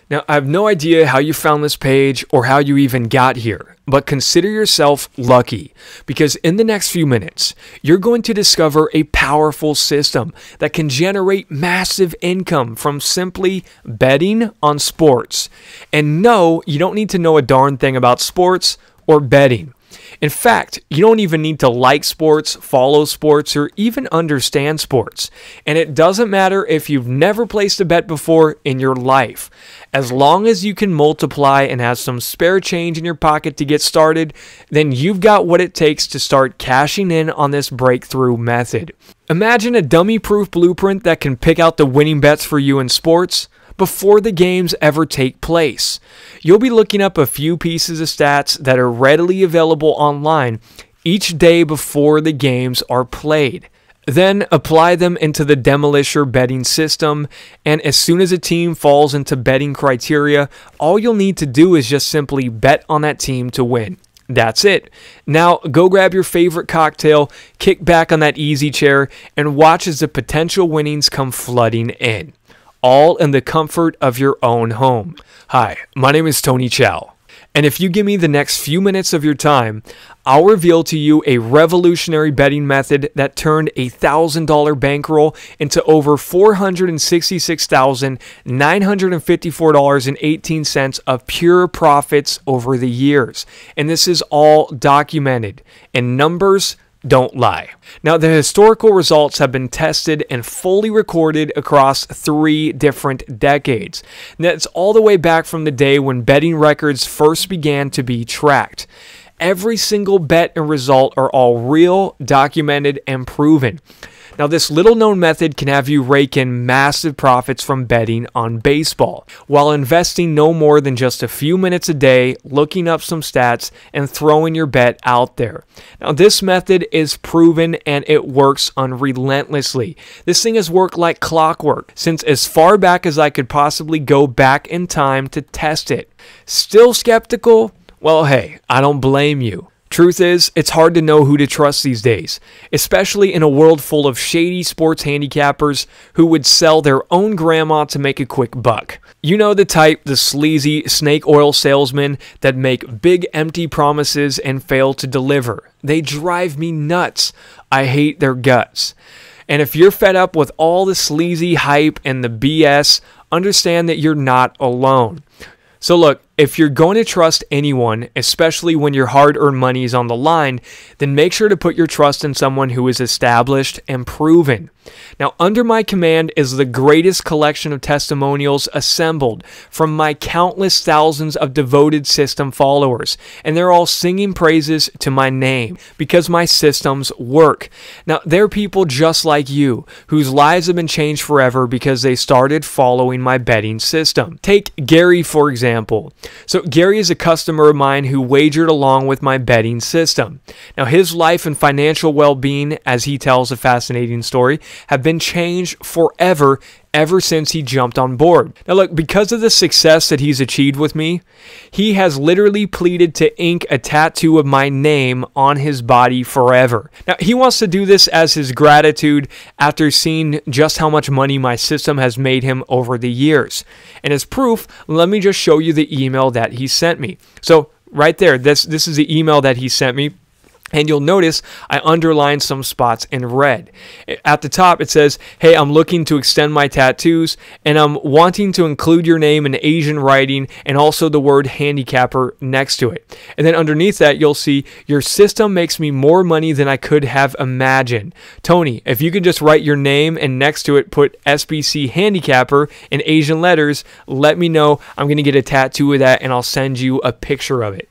Now, I have no idea how you found this page or how you even got here, but consider yourself lucky because in the next few minutes, you're going to discover a powerful system that can generate massive income from simply betting on sports. And no, you don't need to know a darn thing about sports or betting. In fact, you don't even need to like sports, follow sports, or even understand sports. And it doesn't matter if you've never placed a bet before in your life. As long as you can multiply and have some spare change in your pocket to get started, then you've got what it takes to start cashing in on this breakthrough method. Imagine a dummy-proof blueprint that can pick out the winning bets for you in sports before the games ever take place. You'll be looking up a few pieces of stats that are readily available online each day before the games are played. Then apply them into the Demolisher betting system, and as soon as a team falls into betting criteria, all you'll need to do is just simply bet on that team to win. That's it. Now go grab your favorite cocktail, kick back on that easy chair, and watch as the potential winnings come flooding in. All in the comfort of your own home. Hi, my name is Tony Chau, and if you give me the next few minutes of your time, I'll reveal to you a revolutionary betting method that turned a $1,000 bankroll into over $466,954.18 of pure profits over the years. And this is all documented, and numbers don't lie. Now, the historical results have been tested and fully recorded across 3 different decades. And that's all the way back from the day when betting records first began to be tracked. Every single bet and result are all real, documented, and proven. Now, this little-known method can have you rake in massive profits from betting on baseball, while investing no more than just a few minutes a day, looking up some stats, and throwing your bet out there. Now, this method is proven and it works unrelentlessly. This thing has worked like clockwork since as far back as I could possibly go back in time to test it. Still skeptical? Well, hey, I don't blame you. Truth is, it's hard to know who to trust these days, especially in a world full of shady sports handicappers who would sell their own grandma to make a quick buck. You know the type, the sleazy snake oil salesmen that make big empty promises and fail to deliver. They drive me nuts. I hate their guts. And if you're fed up with all the sleazy hype and the BS, understand that you're not alone. So look, if you're going to trust anyone, especially when your hard-earned money is on the line, then make sure to put your trust in someone who is established and proven. Now, under my command is the greatest collection of testimonials assembled from my countless thousands of devoted system followers, and they're all singing praises to my name because my systems work. Now, they're people just like you whose lives have been changed forever because they started following my betting system. Take Gary, for example. So Gary is a customer of mine who wagered along with my betting system. Now, his life and financial well-being, as he tells a fascinating story, have been changed forever ever since he jumped on board. Now look, because of the success that he's achieved with me, he has literally pleaded to ink a tattoo of my name on his body forever. Now, he wants to do this as his gratitude after seeing just how much money my system has made him over the years. And as proof, let me just show you the email that he sent me. So right there, this is the email that he sent me. And you'll notice I underlined some spots in red. At the top it says, hey, I'm looking to extend my tattoos and I'm wanting to include your name in Asian writing and also the word handicapper next to it. And then underneath that you'll see, your system makes me more money than I could have imagined. Tony, if you could just write your name and next to it put SBC handicapper in Asian letters, let me know. I'm going to get a tattoo of that and I'll send you a picture of it.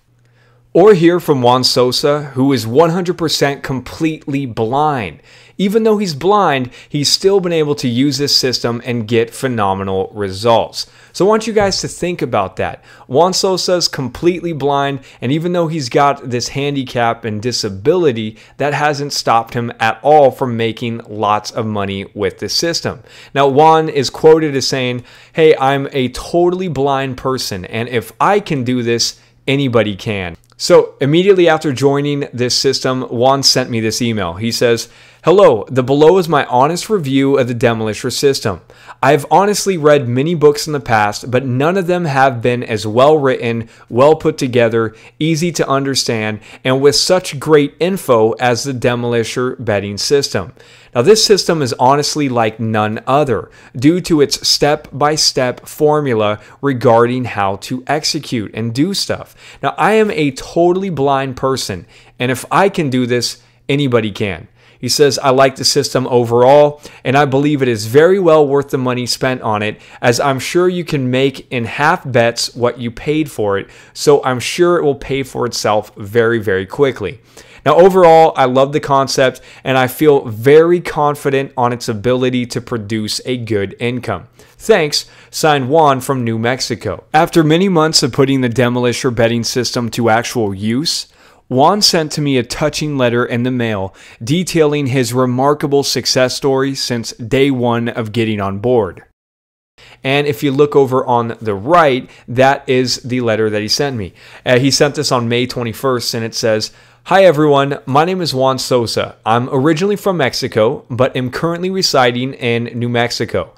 Or hear from Juan Sosa, who is 100% completely blind. Even though he's blind, he's still been able to use this system and get phenomenal results. So I want you guys to think about that. Juan Sosa's completely blind, and even though he's got this handicap and disability, that hasn't stopped him at all from making lots of money with the system. Now, Juan is quoted as saying, hey, I'm a totally blind person, and if I can do this, anybody can. So immediately after joining this system, Juan sent me this email. He says, Hello, the below is my honest review of the Demolisher system. I've honestly read many books in the past, but none of them have been as well written, well put together, easy to understand, and with such great info as the Demolisher betting system. Now, this system is honestly like none other due to its step-by-step formula regarding how to execute and do stuff. Now, I am a totally blind person, and if I can do this, anybody can. He says, I like the system overall, and I believe it is very well worth the money spent on it, as I'm sure you can make in half bets what you paid for it, so I'm sure it will pay for itself very, very quickly. Now, overall, I love the concept, and I feel very confident on its ability to produce a good income. Thanks, signed Juan from New Mexico. After many months of putting the Demolisher betting system to actual use, Juan sent to me a touching letter in the mail detailing his remarkable success story since day one of getting on board. And if you look over on the right, that is the letter that he sent me. He sent this on May 21st, and it says, "Hi everyone, my name is Juan Sosa. I'm originally from Mexico, but am currently residing in New Mexico.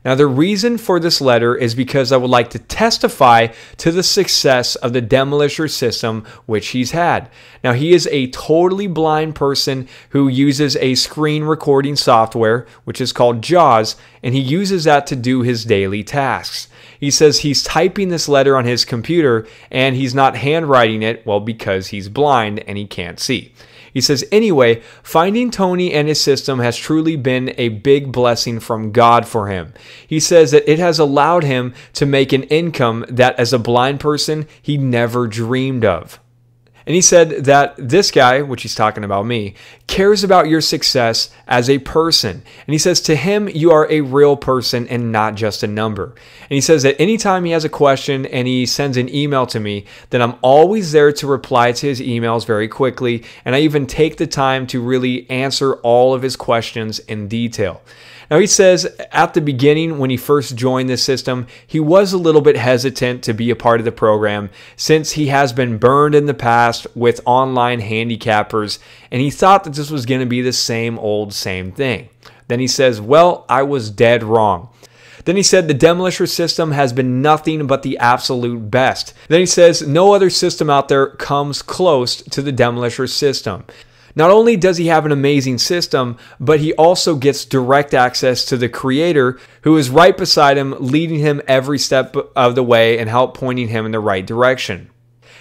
Now, the reason for this letter is because I would like to testify to the success of the Demolisher system which he's had. Now, he is a totally blind person who uses a screen recording software, which is called JAWS, and he uses that to do his daily tasks. He says he's typing this letter on his computer, and he's not handwriting it, well, because he's blind and he can't see. He says, anyway, finding Tony and his system has truly been a big blessing from God for him. He says that it has allowed him to make an income that as a blind person, he never dreamed of. And he said that this guy, which he's talking about me, cares about your success as a person. And he says to him, you are a real person and not just a number. And he says that anytime he has a question and he sends an email to me, that I'm always there to reply to his emails very quickly. And I even take the time to really answer all of his questions in detail. Now, he says at the beginning, when he first joined this system, he was a little bit hesitant to be a part of the program since he has been burned in the past with online handicappers, and he thought that this was going to be the same old same thing. Then he says, well, I was dead wrong. Then he said the Demolisher system has been nothing but the absolute best. Then he says no other system out there comes close to the Demolisher system. Not only does he have an amazing system, but he also gets direct access to the creator who is right beside him, leading him every step of the way and help pointing him in the right direction.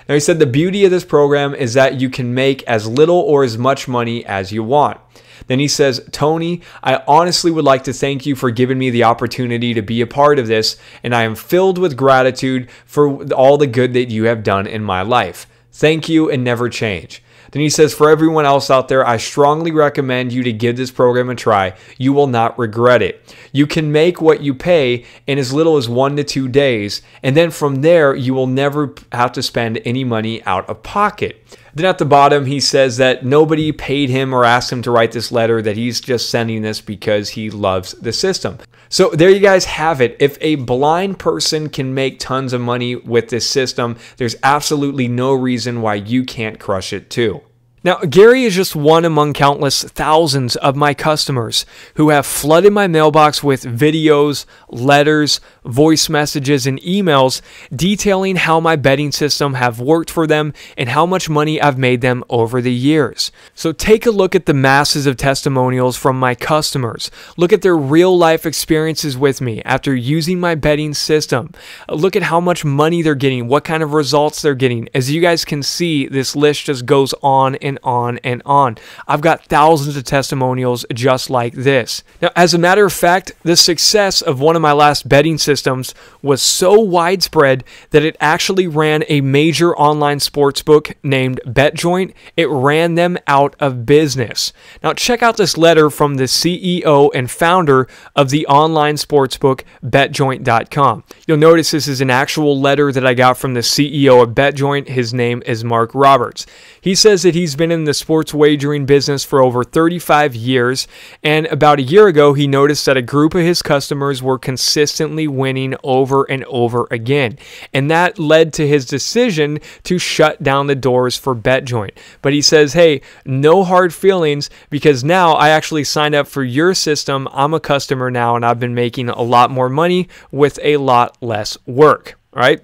Now, he said the beauty of this program is that you can make as little or as much money as you want. Then he says, Tony, I honestly would like to thank you for giving me the opportunity to be a part of this, and I am filled with gratitude for all the good that you have done in my life. Thank you and never change. Then he says, for everyone else out there, I strongly recommend you to give this program a try. You will not regret it. You can make what you pay in as little as 1 to 2 days, and then from there, you will never have to spend any money out of pocket. Then at the bottom, he says that nobody paid him or asked him to write this letter, that he's just sending this because he loves the system. So there you guys have it. If a blind person can make tons of money with this system, there's absolutely no reason why you can't crush it too. Now, Gary is just one among countless thousands of my customers who have flooded my mailbox with videos, letters, voice messages, and emails detailing how my betting system have worked for them and how much money I've made them over the years. So take a look at the masses of testimonials from my customers. Look at their real life experiences with me after using my betting system. Look at how much money they're getting, what kind of results they're getting. As you guys can see, this list just goes on and on and on. I've got thousands of testimonials just like this. Now, as a matter of fact, the success of one of my last betting systems was so widespread that it actually ran a major online sportsbook named BetJoint. It ran them out of business. Now, check out this letter from the CEO and founder of the online sportsbook, BetJoint.com. You'll notice this is an actual letter that I got from the CEO of BetJoint. His name is Mark Roberts. He says that he's been been in the sports wagering business for over 35 years, and about a year ago, he noticed that a group of his customers were consistently winning over and over again, and that led to his decision to shut down the doors for BetJoint. But he says, hey, no hard feelings, because now I actually signed up for your system. I'm a customer now, and I've been making a lot more money with a lot less work, right?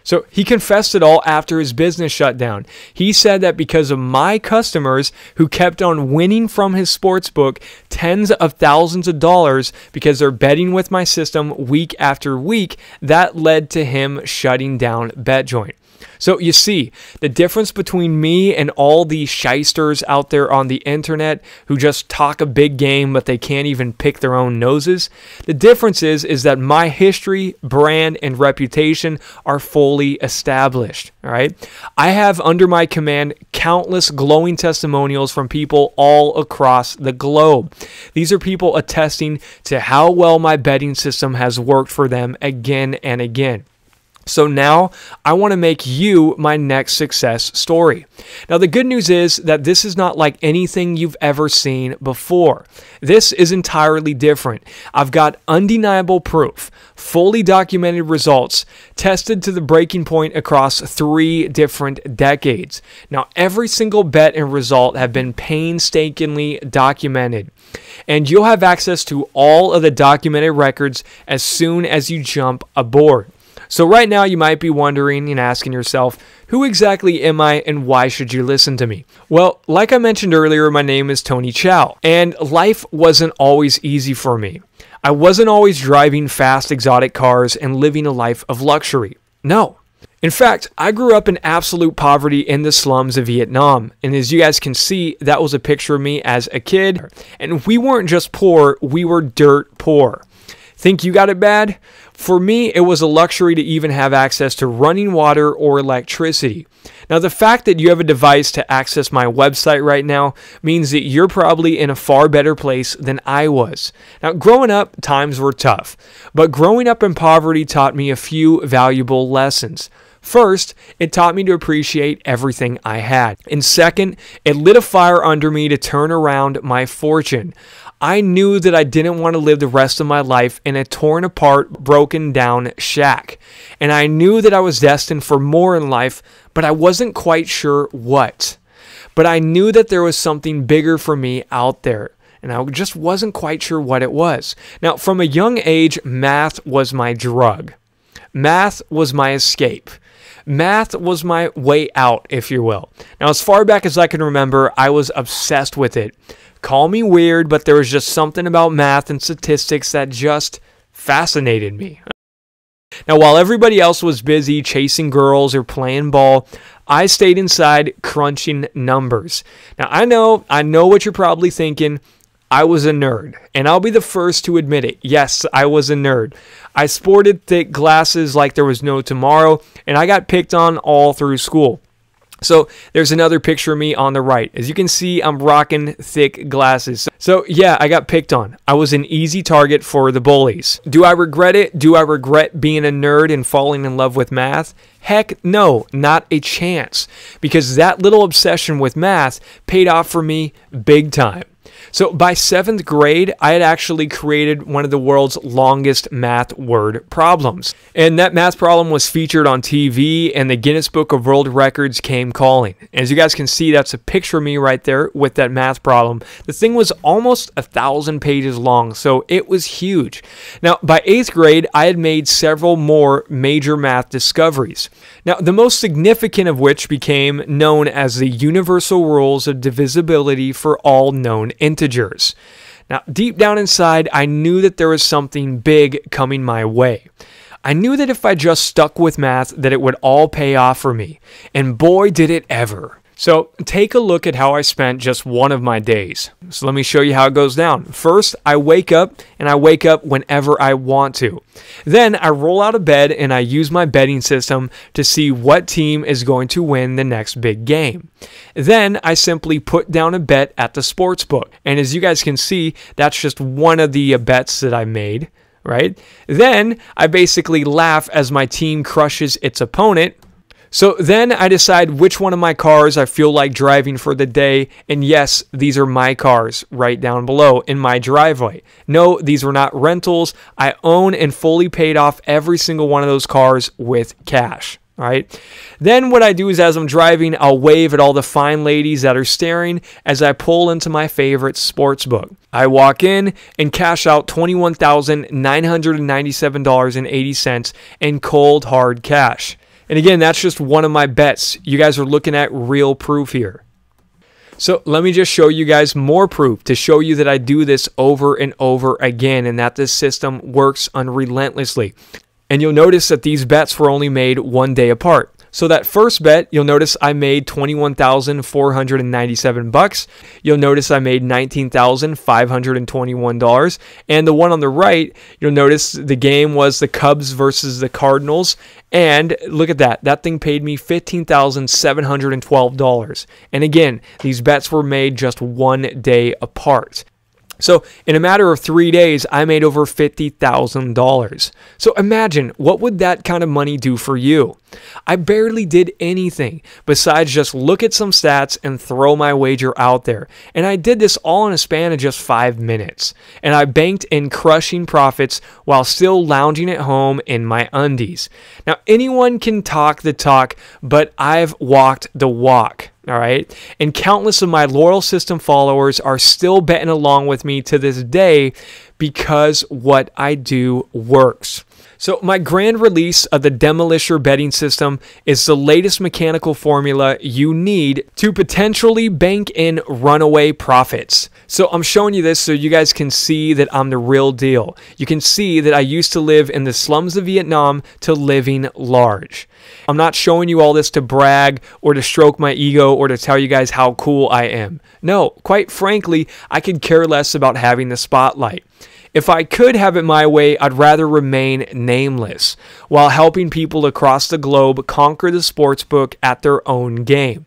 So he confessed it all after his business shut down. He said that because of my customers who kept on winning from his sportsbook tens of thousands of dollars because they're betting with my system week after week, that led to him shutting down BetJoint. So you see, the difference between me and all these shysters out there on the internet who just talk a big game but they can't even pick their own noses, the difference is that my history, brand, and reputation are fully established. All right, I have under my command countless glowing testimonials from people all across the globe. These are people attesting to how well my betting system has worked for them again and again. So now I want to make you my next success story. Now the good news is that this is not like anything you've ever seen before. This is entirely different. I've got undeniable proof, fully documented results, tested to the breaking point across 3 different decades. Now every single bet and result have been painstakingly documented. And you'll have access to all of the documented records as soon as you jump aboard. So right now you might be wondering and asking yourself, who exactly am I and why should you listen to me? Well, like I mentioned earlier, my name is Tony Chau, and life wasn't always easy for me. I wasn't always driving fast exotic cars and living a life of luxury. No. In fact, I grew up in absolute poverty in the slums of Vietnam, and as you guys can see, that was a picture of me as a kid. And we weren't just poor, we were dirt poor. Think you got it bad? For me, it was a luxury to even have access to running water or electricity. Now, the fact that you have a device to access my website right now means that you're probably in a far better place than I was. Now, growing up, times were tough, but growing up in poverty taught me a few valuable lessons. First, it taught me to appreciate everything I had. And second, it lit a fire under me to turn around my fortune. I knew that I didn't want to live the rest of my life in a torn apart, broken down shack. And I knew that I was destined for more in life, but I wasn't quite sure what. But I knew that there was something bigger for me out there, and I just wasn't quite sure what it was. Now, from a young age, math was my drug. Math was my escape. Math was my way out, if you will. Now, as far back as I can remember, I was obsessed with it. Call me weird, but there was just something about math and statistics that just fascinated me. Now, while everybody else was busy chasing girls or playing ball, I stayed inside crunching numbers. Now, I know what you're probably thinking. I was a nerd, and I'll be the first to admit it. Yes, I was a nerd. I sported thick glasses like there was no tomorrow, and I got picked on all through school. So there's another picture of me on the right. As you can see, I'm rocking thick glasses. So yeah, I got picked on. I was an easy target for the bullies. Do I regret it? Do I regret being a nerd and falling in love with math? Heck no, not a chance. Because that little obsession with math paid off for me big time. So by 7th grade, I had actually created one of the world's longest math word problems. And that math problem was featured on TV, and the Guinness Book of World Records came calling. As you guys can see, that's a picture of me right there with that math problem. The thing was almost 1,000 pages long, so it was huge. Now, by 8th grade, I had made several more major math discoveries. Now, the most significant of which became known as the universal rules of divisibility for all known integers. Now, deep down inside, I knew that there was something big coming my way. I knew that if I just stuck with math, that it would all pay off for me. And boy, did it ever. So take a look at how I spent just one of my days. So let me show you how it goes down. First, I wake up, and I wake up whenever I want to. Then I roll out of bed and I use my betting system to see what team is going to win the next big game. Then I simply put down a bet at the sports book. And as you guys can see, that's just one of the bets that I made, right? Then I basically laugh as my team crushes its opponent. So then I decide which one of my cars I feel like driving for the day. And yes, these are my cars right down below in my driveway. No, these were not rentals. I own and fully paid off every single one of those cars with cash. All right. Then what I do is as I'm driving, I'll wave at all the fine ladies that are staring as I pull into my favorite sports book. I walk in and cash out $21,997.80 in cold hard cash. And again, that's just one of my bets. You guys are looking at real proof here. So let me just show you guys more proof to show you that I do this over and over again and that this system works unrelentlessly. And you'll notice that these bets were only made one day apart. So that first bet, you'll notice I made $21,497. You'll notice I made $19,521. And the one on the right, you'll notice the game was the Cubs versus the Cardinals. And look at that. That thing paid me $15,712. And again, these bets were made just one day apart. So in a matter of 3 days, I made over $50,000. So imagine, what would that kind of money do for you? I barely did anything besides just look at some stats and throw my wager out there. And I did this all in a span of just 5 minutes. And I banked in crushing profits while still lounging at home in my undies. Now, anyone can talk the talk, but I've walked the walk. All right. And countless of my loyal system followers are still betting along with me to this day because what I do works. So my grand release of the Demolisher betting system is the latest mechanical formula you need to potentially bank in runaway profits. So I'm showing you this so you guys can see that I'm the real deal. You can see that I used to live in the slums of Vietnam to living large. I'm not showing you all this to brag or to stroke my ego or to tell you guys how cool I am. No, quite frankly, I could care less about having the spotlight. If I could have it my way, I'd rather remain nameless while helping people across the globe conquer the sportsbook at their own game.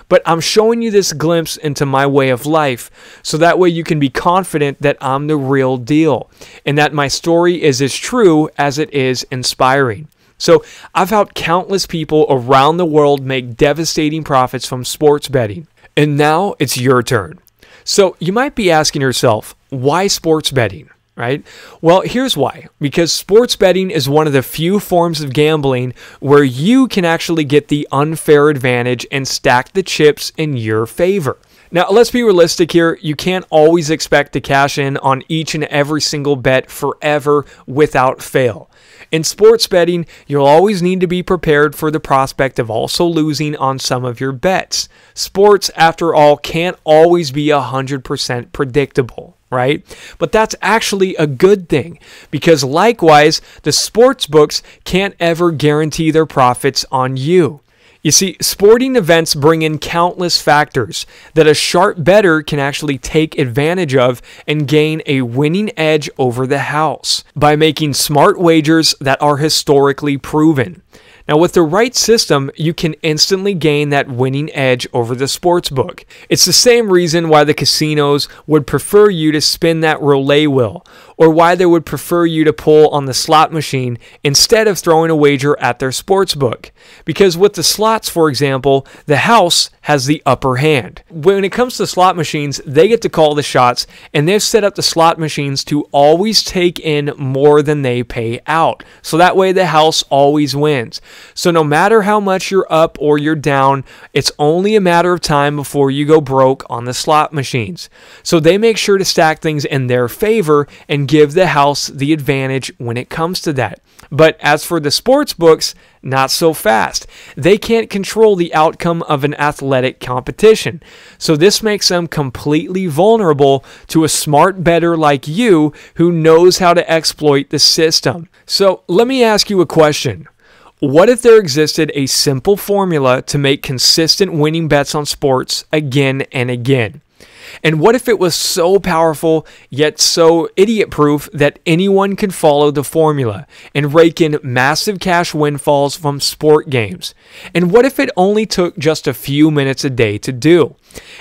But I'm showing you this glimpse into my way of life so that way you can be confident that I'm the real deal and that my story is as true as it is inspiring. So I've helped countless people around the world make devastating profits from sports betting. And now it's your turn. So you might be asking yourself, why sports betting? Right? Well, here's why. Because sports betting is one of the few forms of gambling where you can actually get the unfair advantage and stack the chips in your favor. Now, let's be realistic here. You can't always expect to cash in on each and every single bet forever without fail. In sports betting, you'll always need to be prepared for the prospect of also losing on some of your bets. Sports, after all, can't always be 100% predictable. Right? But that's actually a good thing because likewise, the sports books can't ever guarantee their profits on you. You see, sporting events bring in countless factors that a sharp bettor can actually take advantage of and gain a winning edge over the house by making smart wagers that are historically proven. Now, with the right system, you can instantly gain that winning edge over the sportsbook. It's the same reason why the casinos would prefer you to spin that roulette wheel, or why they would prefer you to pull on the slot machine instead of throwing a wager at their sportsbook. Because with the slots, for example, the house has the upper hand. When it comes to slot machines, they get to call the shots, and they've set up the slot machines to always take in more than they pay out. So that way the house always wins. So no matter how much you're up or you're down, it's only a matter of time before you go broke on the slot machines. So they make sure to stack things in their favor and give the house the advantage when it comes to that. But as for the sports books, not so fast. They can't control the outcome of an athletic competition. So this makes them completely vulnerable to a smart bettor like you who knows how to exploit the system. So let me ask you a question. What if there existed a simple formula to make consistent winning bets on sports again and again? And what if it was so powerful, yet so idiot-proof that anyone could follow the formula and rake in massive cash windfalls from sport games? And what if it only took just a few minutes a day to do?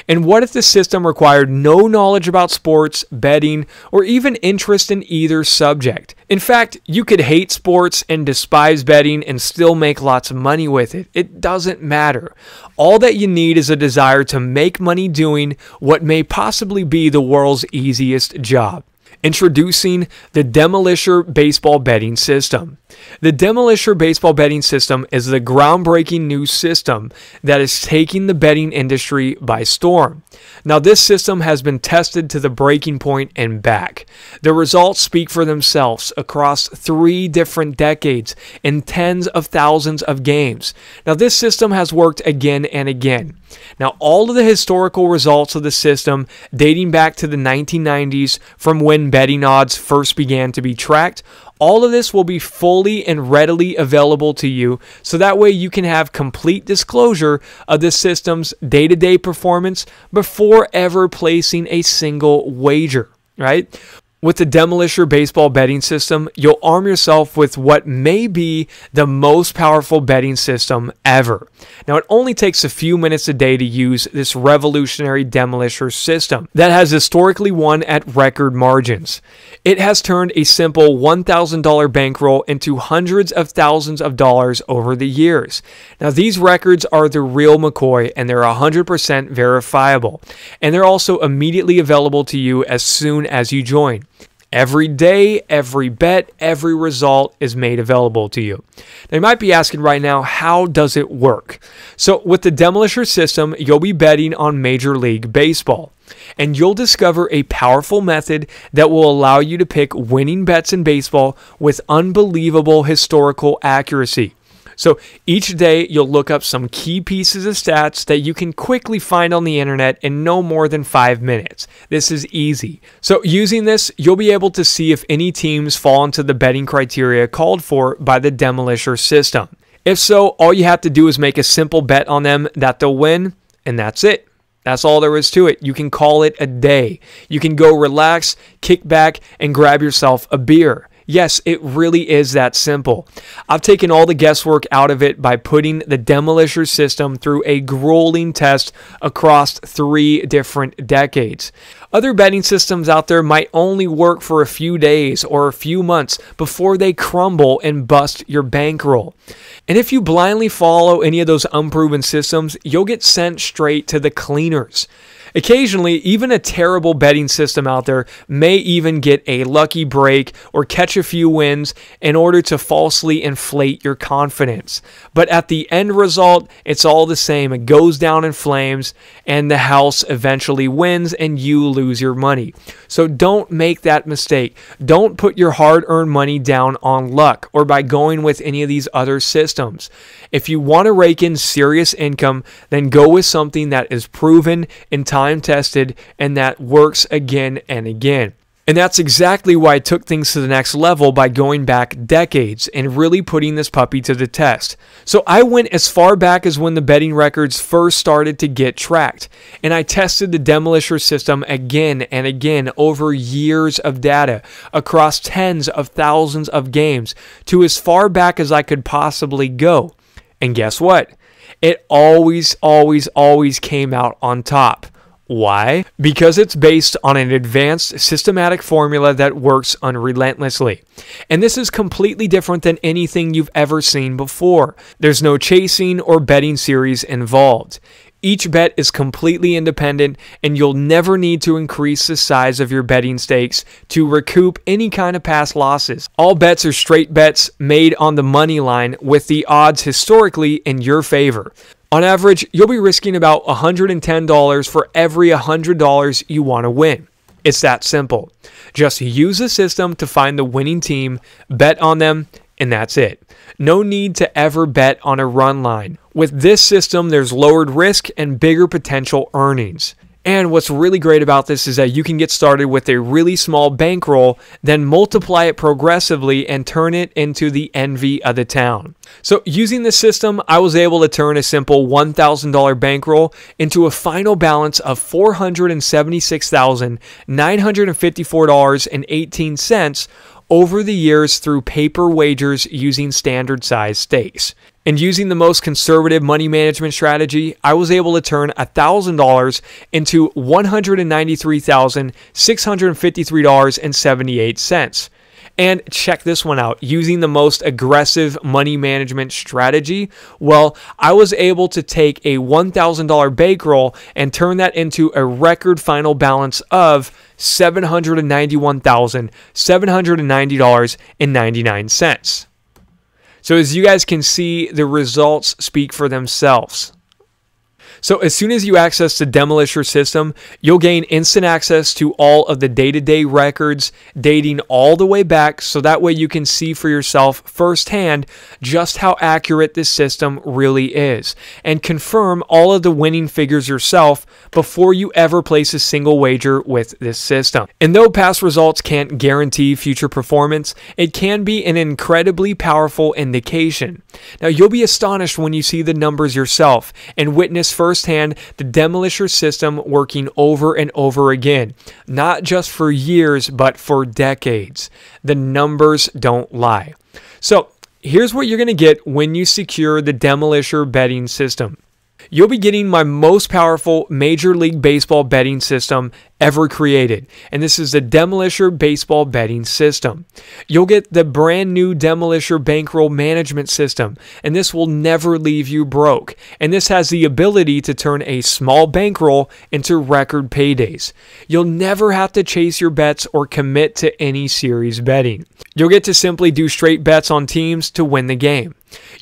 And what if the system required no knowledge about sports, betting, or even interest in either subject? In fact, you could hate sports and despise betting and still make lots of money with it. It doesn't matter. All that you need is a desire to make money doing what may possibly be the world's easiest job. Introducing the Demolisher baseball betting system. The Demolisher baseball betting system is the groundbreaking new system that is taking the betting industry by storm. Now, this system has been tested to the breaking point and back. The results speak for themselves across 3 different decades and tens of thousands of games. Now, this system has worked again and again. Now, all of the historical results of the system dating back to the 1990s from when betting odds first began to be tracked, all of this will be fully and readily available to you, so that way you can have complete disclosure of the system's day-to-day performance before ever placing a single wager, right? With the Demolisher baseball betting system, you'll arm yourself with what may be the most powerful betting system ever. Now, it only takes a few minutes a day to use this revolutionary Demolisher system that has historically won at record margins. It has turned a simple $1,000 bankroll into hundreds of thousands of dollars over the years. Now, these records are the real McCoy, and they're 100% verifiable. And they're also immediately available to you as soon as you join. Every day, every bet, every result is made available to you. Now, you might be asking right now, how does it work? So with the Demolisher system, you'll be betting on Major League Baseball. And you'll discover a powerful method that will allow you to pick winning bets in baseball with unbelievable historical accuracy. So each day you'll look up some key pieces of stats that you can quickly find on the internet in no more than 5 minutes. This is easy. So using this, you'll be able to see if any teams fall into the betting criteria called for by the Demolisher system. If so, all you have to do is make a simple bet on them that they'll win, and that's it. That's all there is to it. You can call it a day. You can go relax, kick back, and grab yourself a beer. Yes, it really is that simple. I've taken all the guesswork out of it by putting the Demolisher system through a grueling test across 3 different decades. Other betting systems out there might only work for a few days or a few months before they crumble and bust your bankroll. And if you blindly follow any of those unproven systems, you'll get sent straight to the cleaners. Occasionally, even a terrible betting system out there may even get a lucky break or catch a few wins in order to falsely inflate your confidence. But at the end result, it's all the same. It goes down in flames and the house eventually wins and you lose your money. So don't make that mistake. Don't put your hard-earned money down on luck or by going with any of these other systems. If you want to rake in serious income, then go with something that is proven and time-tested and that works again and again. And that's exactly why I took things to the next level by going back decades and really putting this puppy to the test. So I went as far back as when the betting records first started to get tracked. And I tested the Demolisher system again and again over years of data across tens of thousands of games to as far back as I could possibly go. And guess what? It always came out on top. Why? Because it's based on an advanced systematic formula that works unrelentlessly. And this is completely different than anything you've ever seen before. There's no chasing or betting series involved. Each bet is completely independent, and you'll never need to increase the size of your betting stakes to recoup any kind of past losses. All bets are straight bets made on the money line with the odds historically in your favor. On average, you'll be risking about $110 for every $100 you want to win. It's that simple. Just use the system to find the winning team, bet on them, and that's it. No need to ever bet on a run line. With this system, there's lowered risk and bigger potential earnings. And what's really great about this is that you can get started with a really small bankroll, then multiply it progressively and turn it into the envy of the town. So using this system, I was able to turn a simple $1,000 bankroll into a final balance of $476,954.18 over the years through paper wagers using standard size stakes. And using the most conservative money management strategy, I was able to turn $1,000 into $193,653.78. And check this one out. Using the most aggressive money management strategy, well, I was able to take a $1,000 bankroll and turn that into a record final balance of $791,790.99. So as you guys can see, the results speak for themselves. So as soon as you access the Demolisher system, you'll gain instant access to all of the day-to-day records dating all the way back, so that way you can see for yourself firsthand just how accurate this system really is, and confirm all of the winning figures yourself before you ever place a single wager with this system. And though past results can't guarantee future performance, it can be an incredibly powerful indication. Now you'll be astonished when you see the numbers yourself and witness firsthand the Demolisher system working over and over again, not just for years, but for decades. The numbers don't lie. So here's what you're going to get when you secure the Demolisher betting system. You'll be getting my most powerful Major League Baseball betting system ever created, and this is the Demolisher baseball betting system. You'll get the brand new Demolisher bankroll management system, and this will never leave you broke, and this has the ability to turn a small bankroll into record paydays. You'll never have to chase your bets or commit to any series betting. You'll get to simply do straight bets on teams to win the game.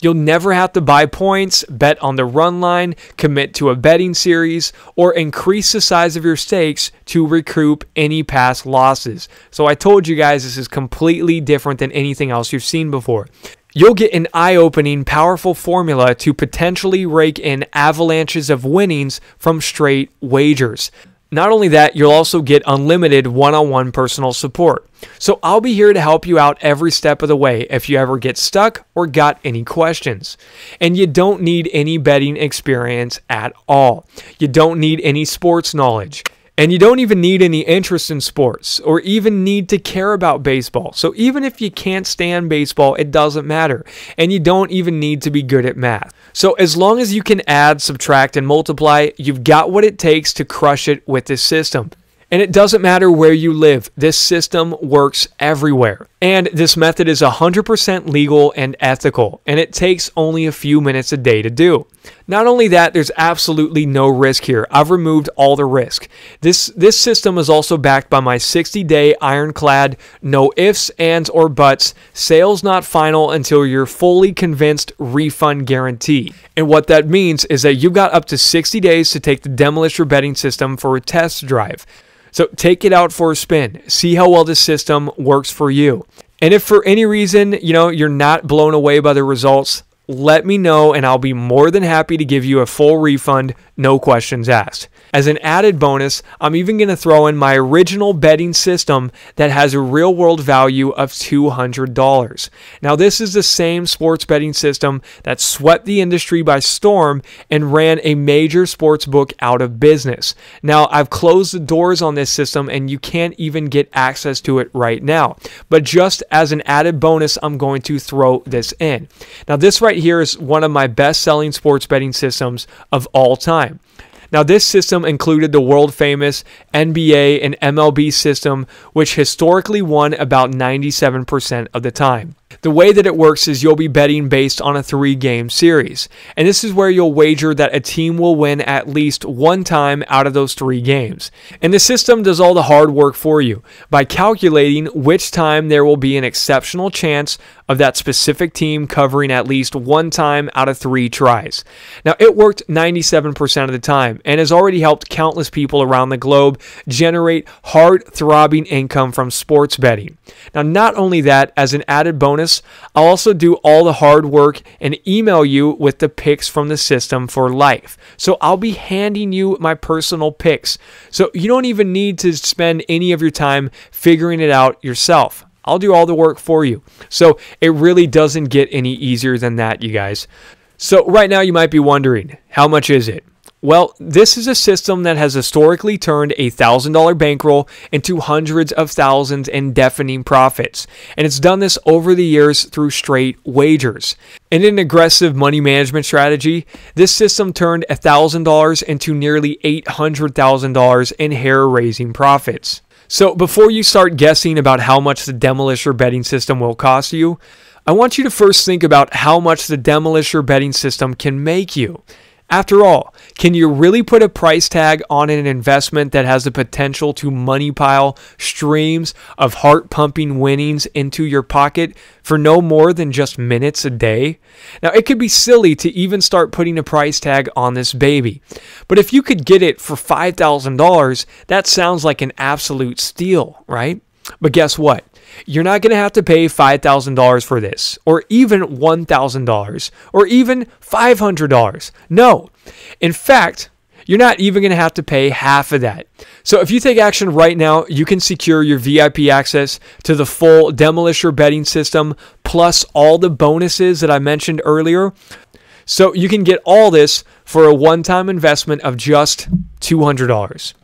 You'll never have to buy points, bet on the run line, commit to a betting series, or increase the size of your stakes to recoup any past losses. So I told you guys this is completely different than anything else you've seen before. You'll get an eye-opening, powerful formula to potentially rake in avalanches of winnings from straight wagers. Not only that, you'll also get unlimited one-on-one personal support. So I'll be here to help you out every step of the way if you ever get stuck or got any questions. And you don't need any betting experience at all. You don't need any sports knowledge. And you don't even need any interest in sports or even need to care about baseball. So even if you can't stand baseball, it doesn't matter. And you don't even need to be good at math. So as long as you can add, subtract, and multiply, you've got what it takes to crush it with this system. And it doesn't matter where you live, this system works everywhere. And this method is 100% legal and ethical, and it takes only a few minutes a day to do. Not only that, there's absolutely no risk here. I've removed all the risk. This system is also backed by my 60-day ironclad, no ifs, ands, or buts, sales not final until you're fully convinced refund guarantee. And what that means is that you've got up to 60 days to take the Demolisher betting system for a test drive. So take it out for a spin. See how well this system works for you. And if for any reason, you're not blown away by the results, let me know and I'll be more than happy to give you a full refund, no questions asked. As an added bonus, I'm even going to throw in my original betting system that has a real-world value of $200. Now, this is the same sports betting system that swept the industry by storm and ran a major sports book out of business. Now, I've closed the doors on this system and you can't even get access to it right now. But just as an added bonus, I'm going to throw this in. Now, this right here is one of my best-selling sports betting systems of all time. Now, this system included the world-famous NBA and MLB system, which historically won about 97% of the time. The way that it works is you'll be betting based on a 3-game series. And this is where you'll wager that a team will win at least one time out of those 3 games. And the system does all the hard work for you by calculating which time there will be an exceptional chance of that specific team covering at least one time out of 3 tries. Now, it worked 97% of the time and has already helped countless people around the globe generate heart-throbbing income from sports betting. Now, not only that, as an added bonus, I'll also do all the hard work and email you with the picks from the system for life. So I'll be handing you my personal picks. So you don't even need to spend any of your time figuring it out yourself. I'll do all the work for you. So it really doesn't get any easier than that, you guys. So right now you might be wondering, how much is it? Well, this is a system that has historically turned a $1,000 bankroll into hundreds of thousands in deafening profits. And it's done this over the years through straight wagers. In an aggressive money management strategy, this system turned $1,000 into nearly $800,000 in hair-raising profits. So before you start guessing about how much the Demolisher betting system will cost you, I want you to first think about how much the Demolisher betting system can make you. After all, can you really put a price tag on an investment that has the potential to money pile streams of heart-pumping winnings into your pocket for no more than just minutes a day? Now, it could be silly to even start putting a price tag on this baby, but if you could get it for $5,000, that sounds like an absolute steal, right? But guess what? You're not going to have to pay $5,000 for this, or even $1,000, or even $500. No. In fact, you're not even going to have to pay half of that. So if you take action right now, you can secure your VIP access to the full Demolisher betting system, plus all the bonuses that I mentioned earlier. So you can get all this for a one-time investment of just $200.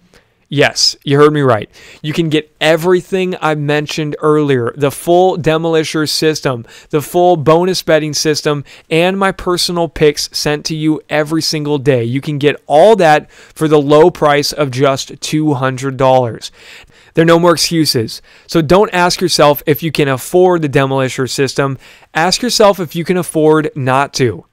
Yes, you heard me right. You can get everything I mentioned earlier, the full Demolisher system, the full bonus betting system, and my personal picks sent to you every single day. You can get all that for the low price of just $200. There are no more excuses. So don't ask yourself if you can afford the Demolisher system. Ask yourself if you can afford not to.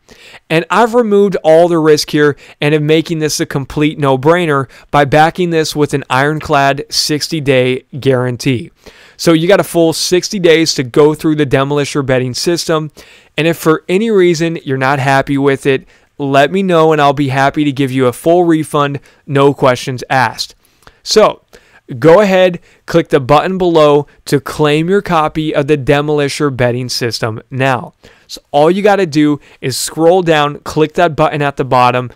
And I've removed all the risk here and am making this a complete no-brainer by backing this with an ironclad 60-day guarantee. So you got a full 60 days to go through the Demolisher betting system. And if for any reason you're not happy with it, let me know and I'll be happy to give you a full refund, no questions asked. So go ahead, click the button below to claim your copy of the Demolisher betting system now. So all you got to do is scroll down, click that button at the bottom.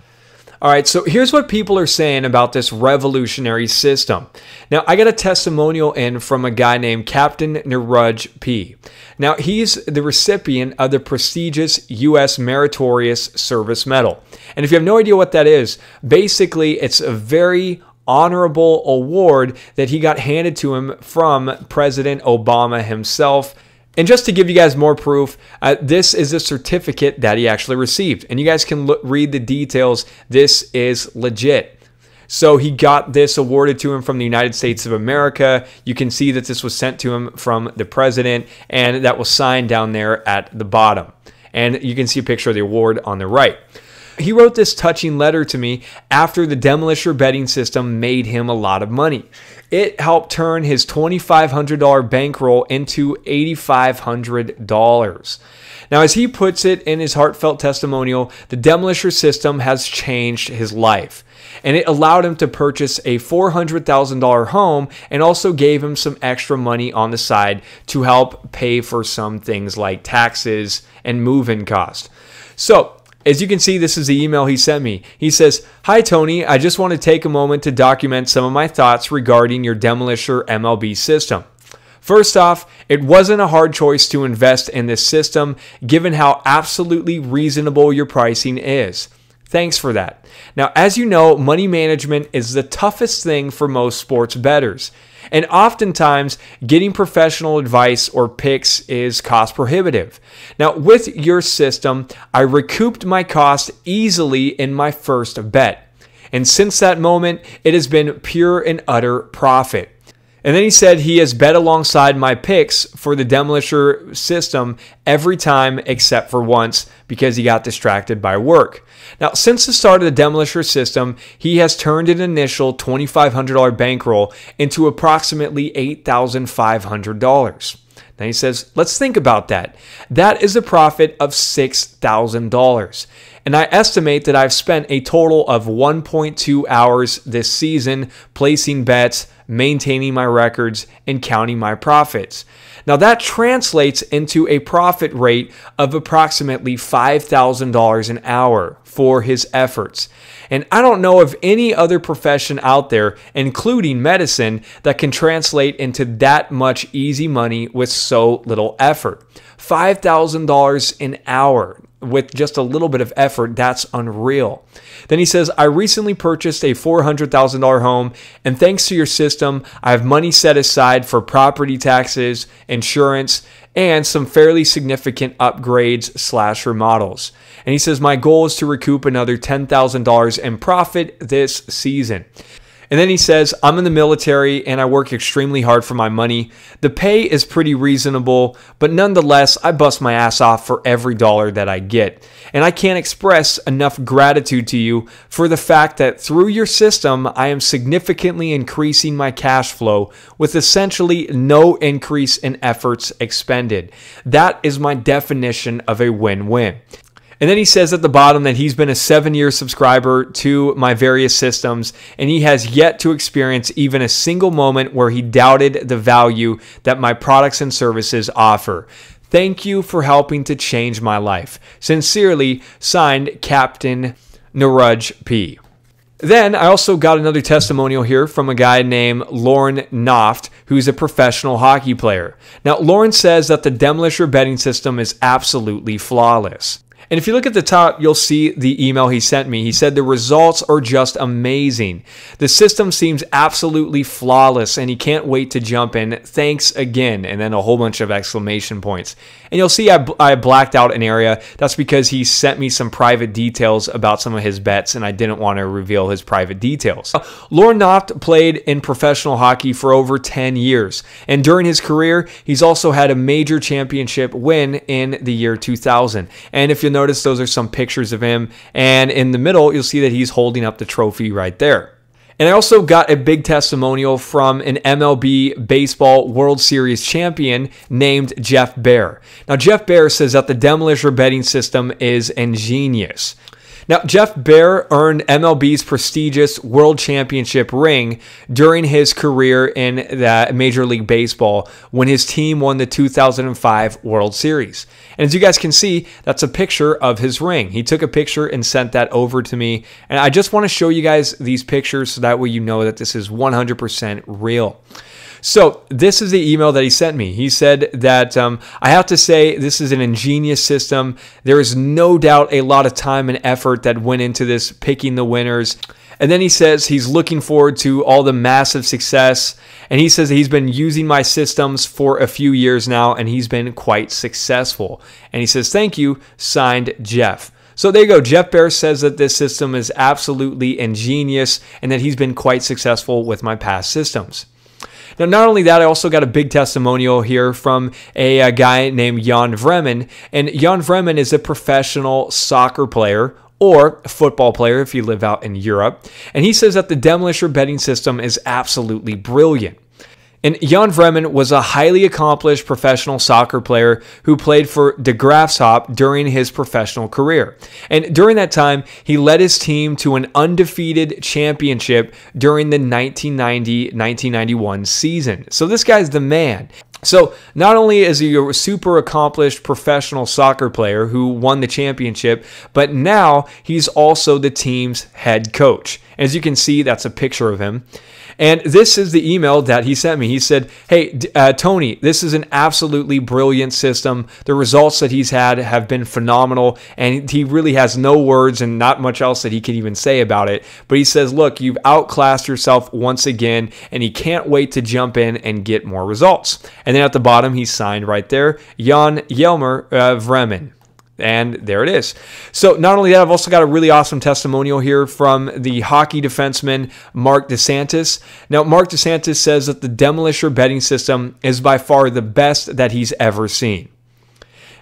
All right, so here's what people are saying about this revolutionary system. Now, I got a testimonial in from a guy named Captain Niraj P. Now, he's the recipient of the prestigious U.S. Meritorious Service Medal. And if you have no idea what that is, basically it's a very honorable award that he got handed to him from President Obama himself. And just to give you guys more proof, this is a certificate that he actually received. And you guys can read the details. This is legit. So he got this awarded to him from the United States of America. You can see that this was sent to him from the president, and that was signed down there at the bottom. And you can see a picture of the award on the right. He wrote this touching letter to me after the Demolisher betting system made him a lot of money. It helped turn his $2,500 bankroll into $8,500. Now, as he puts it in his heartfelt testimonial, the Demolisher system has changed his life. And it allowed him to purchase a $400,000 home and also gave him some extra money on the side to help pay for some things like taxes and move-in costs. So, as you can see, this is the email he sent me. He says, "Hi, Tony. I just want to take a moment to document some of my thoughts regarding your Demolisher MLB system. First off, it wasn't a hard choice to invest in this system, given how absolutely reasonable your pricing is. Thanks for that. Now, as you know, money management is the toughest thing for most sports bettors. And oftentimes, getting professional advice or picks is cost prohibitive. Now, with your system, I recouped my cost easily in my first bet. And since that moment, it has been pure and utter profit." And then he said he has bet alongside my picks for the Demolisher system every time except for once because he got distracted by work. Now, since the start of the Demolisher system, he has turned an initial $2,500 bankroll into approximately $8,500. Now he says, let's think about that. That is a profit of $6,000. And I estimate that I've spent a total of 1.2 hours this season placing bets, maintaining my records, and counting my profits. Now that translates into a profit rate of approximately $5,000 an hour for his efforts. And I don't know of any other profession out there, including medicine, that can translate into that much easy money with so little effort. $5,000 an hour with just a little bit of effort, that's unreal. Then he says, I recently purchased a $400,000 home, and thanks to your system, I have money set aside for property taxes, insurance, and some fairly significant upgrades / remodels. And he says, my goal is to recoup another $10,000 in profit this season. And then he says, I'm in the military and I work extremely hard for my money. The pay is pretty reasonable, but nonetheless, I bust my ass off for every dollar that I get. And I can't express enough gratitude to you for the fact that through your system, I am significantly increasing my cash flow with essentially no increase in efforts expended. That is my definition of a win-win. And then he says at the bottom that he's been a 7-year subscriber to my various systems, and he has yet to experience even a single moment where he doubted the value that my products and services offer. Thank you for helping to change my life. Sincerely, signed, Captain Naruj P. Then I also got another testimonial here from a guy named Lauren Noft, who's a professional hockey player. Now, Lauren says that the Demolisher betting system is absolutely flawless. And if you look at the top, you'll see the email he sent me. He said the results are just amazing. The system seems absolutely flawless and he can't wait to jump in. Thanks again. And then a whole bunch of exclamation points. And you'll see I blacked out an area. That's because he sent me some private details about some of his bets and I didn't want to reveal his private details. Lauren Noft played in professional hockey for over 10 years. And during his career, he's also had a major championship win in the year 2000. And if you notice, those are some pictures of him, and in the middle you'll see that he's holding up the trophy right there. And I also got a big testimonial from an MLB baseball World Series champion named Jeff Bear. Now, Jeff Bear says that the Demolisher betting system is ingenious. Now, Jeff Bear earned MLB's prestigious World Championship ring during his career in the Major League Baseball when his team won the 2005 World Series. And as you guys can see, that's a picture of his ring. He took a picture and sent that over to me. And I just want to show you guys these pictures so that way you know that this is 100% real. So this is the email that he sent me. He said that I have to say this is an ingenious system. There is no doubt a lot of time and effort that went into this, picking the winners. And then he says he's looking forward to all the massive success. And he says that he's been using my systems for a few years now, and he's been quite successful. And he says, thank you, signed Jeff. So there you go. Jeff Bear says that this system is absolutely ingenious and that he's been quite successful with my past systems. Now, not only that, I also got a big testimonial here from a guy named Jan Vremen. And Jan Vremen is a professional soccer player or a football player if you live out in Europe. And he says that the Demolisher betting system is absolutely brilliant. And Jan Vremen was a highly accomplished professional soccer player who played for De Graafschap during his professional career. And during that time, he led his team to an undefeated championship during the 1990-1991 season. So this guy's the man. So not only is he a super accomplished professional soccer player who won the championship, but now he's also the team's head coach. As you can see, that's a picture of him. And this is the email that he sent me. He said, hey, Tony, this is an absolutely brilliant system. The results that he's had have been phenomenal, and he really has no words and not much else that he can even say about it. But he says, look, you've outclassed yourself once again, and he can't wait to jump in and get more results. And then at the bottom, he signed right there, Jan Jelmer Vremen. And there it is. So not only that, I've also got a really awesome testimonial here from the hockey defenseman, Mark DeSantis. Now, Mark DeSantis says that the Demolisher betting system is by far the best that he's ever seen.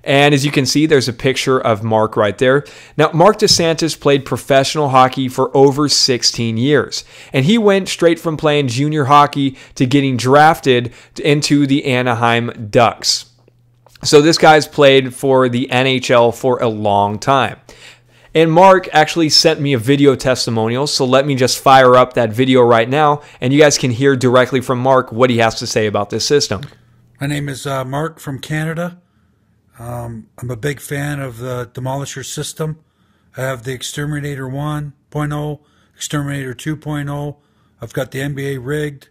And as you can see, there's a picture of Mark right there. Now, Mark DeSantis played professional hockey for over 16 years. And he went straight from playing junior hockey to getting drafted into the Anaheim Ducks. So this guy's played for the NHL for a long time. And Mark actually sent me a video testimonial, so let me just fire up that video right now, and you guys can hear directly from Mark what he has to say about this system. My name is Mark from Canada. I'm a big fan of the Demolisher system. I have the Exterminator 1.0, Exterminator 2.0. I've got the NBA rigged.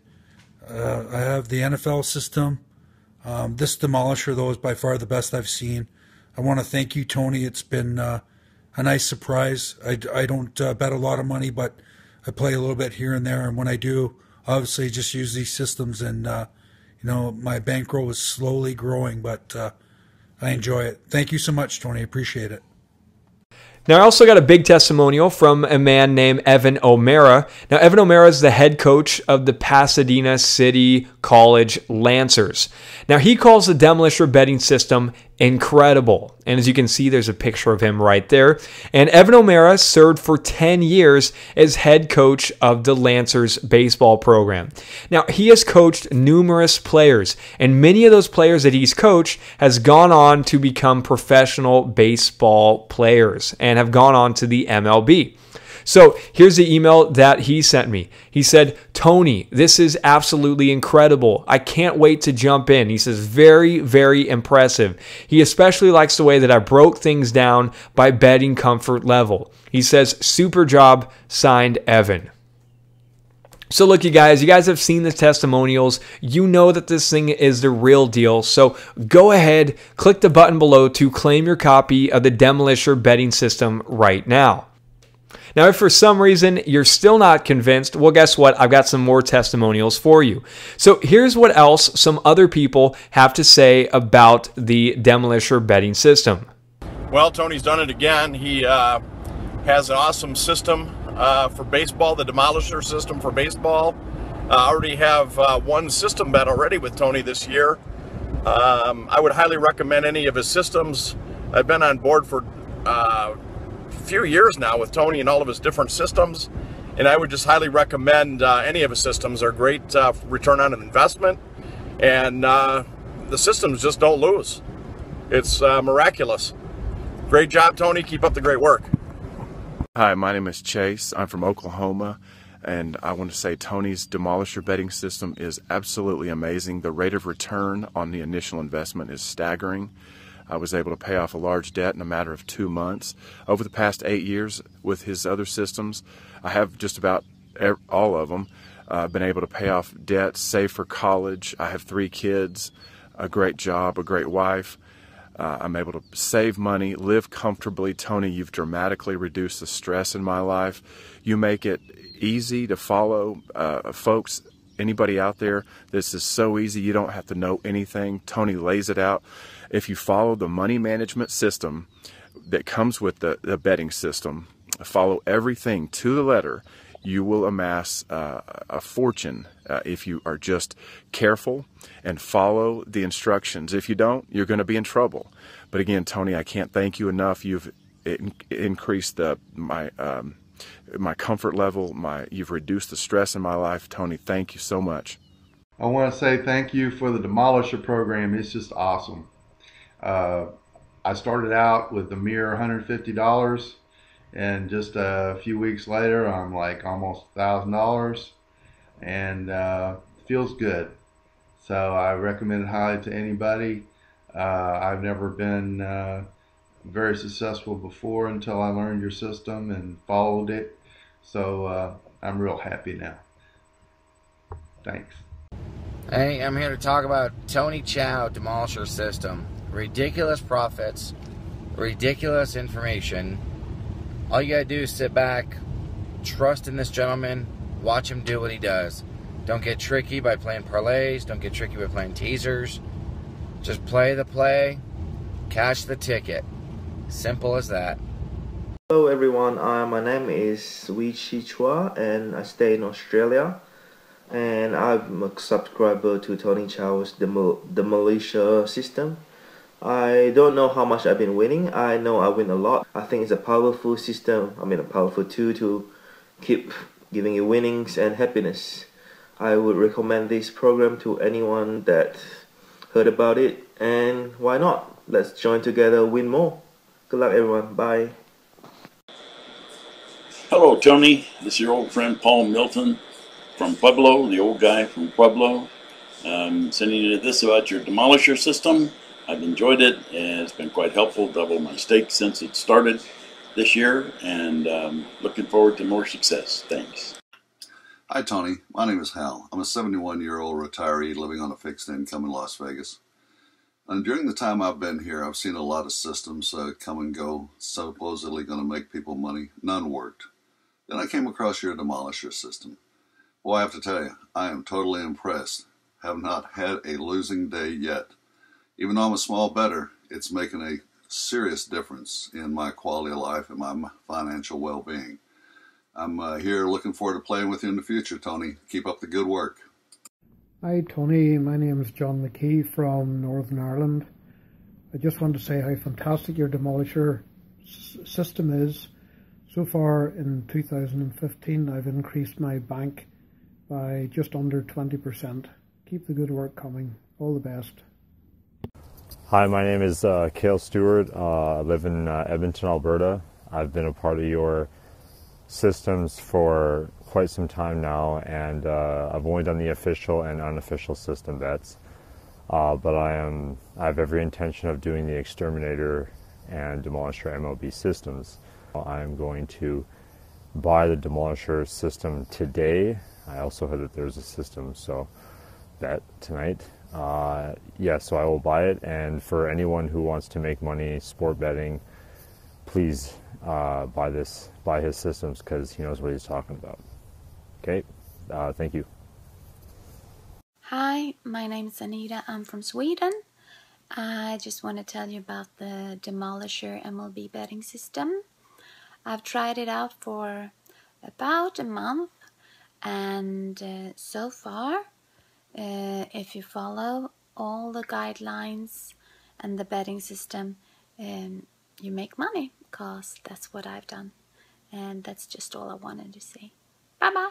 I have the NFL system. This Demolisher, though, is by far the best I've seen. I want to thank you, Tony. It's been a nice surprise. I don't bet a lot of money, but I play a little bit here and there. And when I do, obviously just use these systems. And, my bankroll is slowly growing, but I enjoy it. Thank you so much, Tony. I appreciate it. Now, I also got a big testimonial from a man named Evan O'Mara. Now, Evan O'Mara is the head coach of the Pasadena City College Lancers. Now, he calls the Demolisher betting system incredible. And as you can see, there's a picture of him right there. And Evan O'Mara served for 10 years as head coach of the Lancers baseball program. Now, he has coached numerous players, and many of those players that he's coached has gone on to become professional baseball players and have gone on to the MLB. So here's the email that he sent me. He said, "Tony, this is absolutely incredible. I can't wait to jump in." He says, very, very impressive. He especially likes the way that I broke things down by betting comfort level. He says, "Super job, signed Evan." So look, you guys have seen the testimonials. You know that this thing is the real deal. So go ahead, click the button below to claim your copy of the Demolisher betting system right now. Now, if for some reason you're still not convinced, well, guess what? I've got some more testimonials for you. So here's what else some other people have to say about the Demolisher betting system. Well, Tony's done it again. He has an awesome system for baseball, the Demolisher system for baseball. I already have one system bet already with Tony this year. I would highly recommend any of his systems. I've been on board for few years now with Tony and all of his different systems, and I would just highly recommend any of his systems. Are great return on an investment, and the systems just don't lose. It's miraculous. Great job, Tony. Keep up the great work. Hi, my name is Chase. I'm from Oklahoma, and I want to say Tony's Demolisher betting system is absolutely amazing. The rate of return on the initial investment is staggering. I was able to pay off a large debt in a matter of 2 months. Over the past 8 years with his other systems, I have just about all of them been able to pay off debts, save for college. I have 3 kids, a great job, a great wife. I'm able to save money, live comfortably. Tony, you've dramatically reduced the stress in my life. You make it easy to follow. Folks, anybody out there, this is so easy. You don't have to know anything. Tony lays it out. If you follow the money management system that comes with the betting system, follow everything to the letter, you will amass a fortune if you are just careful and follow the instructions. If you don't, you're going to be in trouble. But again, Tony, I can't thank you enough. You've increased my comfort level. You've reduced the stress in my life. Tony, thank you so much. I want to say thank you for the Demolisher program. It's just awesome. I started out with a mere $150, and just a few weeks later I'm like almost $1,000, and feels good. So I recommend it highly to anybody. I've never been very successful before until I learned your system and followed it. So I'm real happy now. Thanks. Hey, I'm here to talk about Tony Chau Demolisher system. Ridiculous profits, ridiculous information. All you gotta do is sit back, trust in this gentleman, watch him do what he does. Don't get tricky by playing parlays, don't get tricky by playing teasers. Just play the play, cash the ticket. Simple as that. Hello everyone, my name is Chau and I stay in Australia. And I'm a subscriber to Tony Chau's Demolisher system. I don't know how much I've been winning. I know I win a lot. I think it's a powerful system, a powerful tool to keep giving you winnings and happiness. I would recommend this program to anyone that heard about it, and why not? Let's join together, win more. Good luck everyone, bye. Hello Tony, this is your old friend Paul Milton from Pueblo, the old guy from Pueblo. I'm sending you this about your Demolisher system. I've enjoyed it, and it's been quite helpful, doubled my stakes since it started this year, and looking forward to more success. Thanks. Hi Tony, my name is Hal. I'm a 71-year-old retiree living on a fixed income in Las Vegas. And during the time I've been here, I've seen a lot of systems come and go, supposedly going to make people money. None worked. Then I came across your Demolisher system. Well, I have to tell you, I am totally impressed. Have not had a losing day yet. Even though I'm a small bettor, it's making a serious difference in my quality of life and my financial well-being. I'm here looking forward to playing with you in the future, Tony. Keep up the good work. Hi Tony, my name is John McKee from Northern Ireland. I just want to say how fantastic your Demolisher system is. So far in 2015 I've increased my bank by just under 20%. Keep the good work coming. All the best. Hi, my name is Cale Stewart. I live in Edmonton, Alberta. I've been a part of your systems for quite some time now, and I've only done the official and unofficial system bets. But I have every intention of doing the Exterminator and Demolisher MLB systems. I'm going to buy the Demolisher system today. I also heard that there's a system, so bet tonight. So I will buy it, and for anyone who wants to make money sport betting, please buy his systems, because he knows what he's talking about. Okay, thank you. Hi, my name is Anita. I'm from Sweden. I just want to tell you about the Demolisher MLB betting system. I've tried it out for about a month, and so far, if you follow all the guidelines and the betting system, you make money, because that's what I've done. And that's just all I wanted to say. Bye-bye.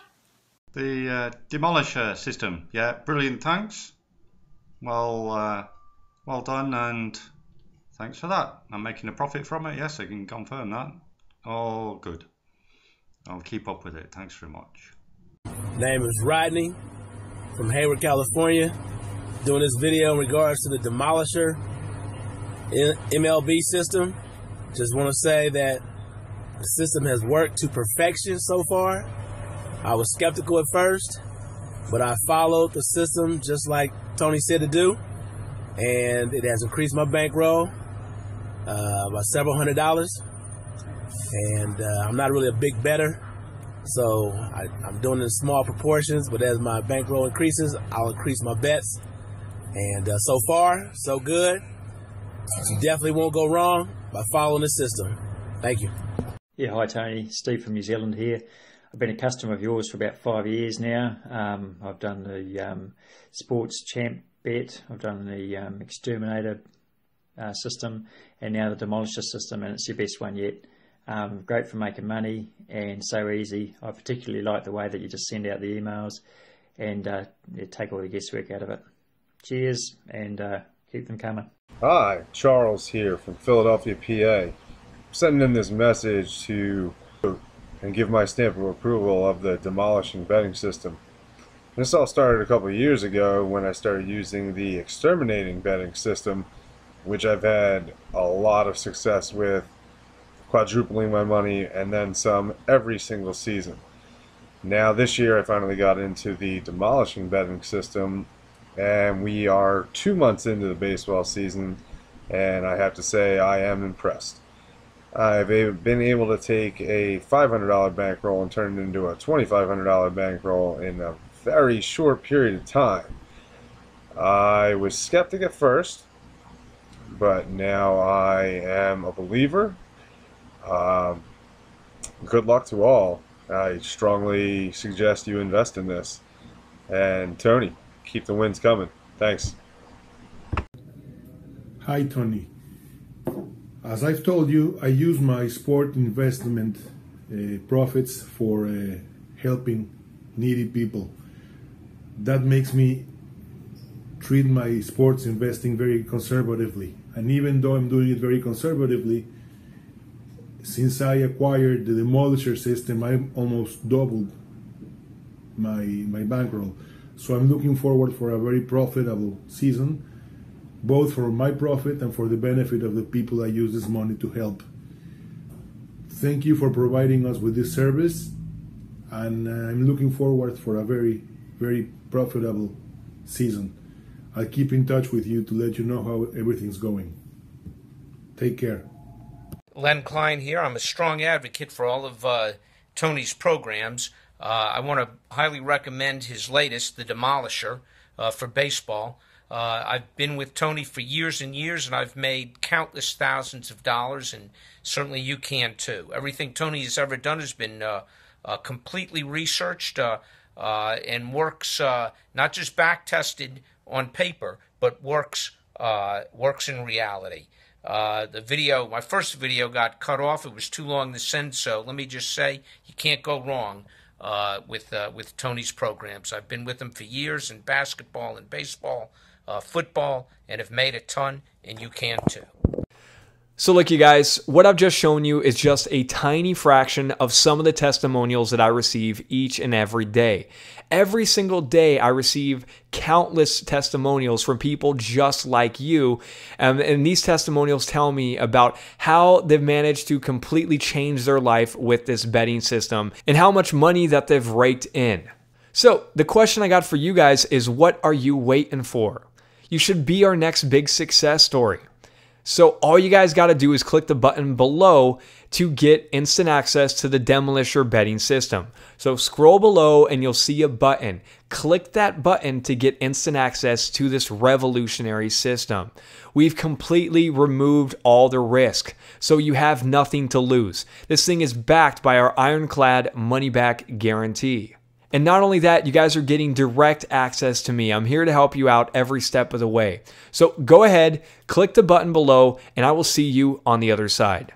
The Demolisher system, yeah, brilliant, thanks. Well done, and thanks for that. I'm making a profit from it, yes, I can confirm that. All good. I'll keep up with it, thanks very much. Name is Rodney from Hayward, California. Doing this video in regards to the Demolisher MLB system. Just want to say that the system has worked to perfection so far. I was skeptical at first, but I followed the system just like Tony said to do, and it has increased my bankroll by several $100s. And I'm not really a big bettor, so I'm doing it in small proportions, but as my bankroll increases, I'll increase my bets. And so far, so good. You definitely won't go wrong by following the system. Thank you. Yeah, hi Tony, Steve from New Zealand here. I've been a customer of yours for about 5 years now. I've done the Sports Champ bet, I've done the Exterminator system, and now the Demolisher system, and it's your best one yet. Great for making money and so easy. I particularly like the way that you just send out the emails and take all the guesswork out of it. Cheers, and keep them coming. Hi, Charles here from Philadelphia, PA. I'm sending in this message to and give my stamp of approval of the demolishing betting system. This all started a couple of years ago when I started using the exterminating betting system, which I've had a lot of success with, quadrupling my money and then some every single season. Now this year I finally got into the demolishing betting system, and we are 2 months into the baseball season, and I have to say I am impressed. I've been able to take a $500 bankroll and turn it into a $2,500 bankroll in a very short period of time. I was skeptic at first, but now I am a believer. Good luck to all. I strongly suggest you invest in this. And Tony, keep the wins coming. Thanks. Hi Tony. As I've told you, I use my sport investment profits for helping needy people. That makes me treat my sports investing very conservatively. And even though I'm doing it very conservatively, since I acquired the Demolisher system, I've almost doubled my bankroll. So I'm looking forward for a very profitable season, both for my profit and for the benefit of the people I use this money to help. Thank you for providing us with this service, and I'm looking forward for a very, very profitable season. I'll keep in touch with you to let you know how everything's going. Take care. Len Klein here. I'm a strong advocate for all of Tony's programs. I want to highly recommend his latest, The Demolisher, for baseball. I've been with Tony for years and years, and I've made countless thousands of dollars, and certainly you can too. Everything Tony has ever done has been completely researched and works not just back-tested on paper, but works in reality. My first video got cut off. It was too long to send, so let me just say you can't go wrong with Tony's programs. I've been with him for years in basketball and baseball, football, and have made a ton, and you can too. So look, you guys, what I've just shown you is just a tiny fraction of some of the testimonials that I receive each and every day. Every single day, I receive countless testimonials from people just like you. And these testimonials tell me about how they've managed to completely change their life with this betting system and how much money that they've raked in. So the question I got for you guys is, what are you waiting for? You should be our next big success story. So all you guys got to do is click the button below to get instant access to the Demolisher betting system. So scroll below and you'll see a button. Click that button to get instant access to this revolutionary system. We've completely removed all the risk, so you have nothing to lose. This thing is backed by our ironclad money-back guarantee. And not only that, you guys are getting direct access to me. I'm here to help you out every step of the way. So go ahead, click the button below, and I will see you on the other side.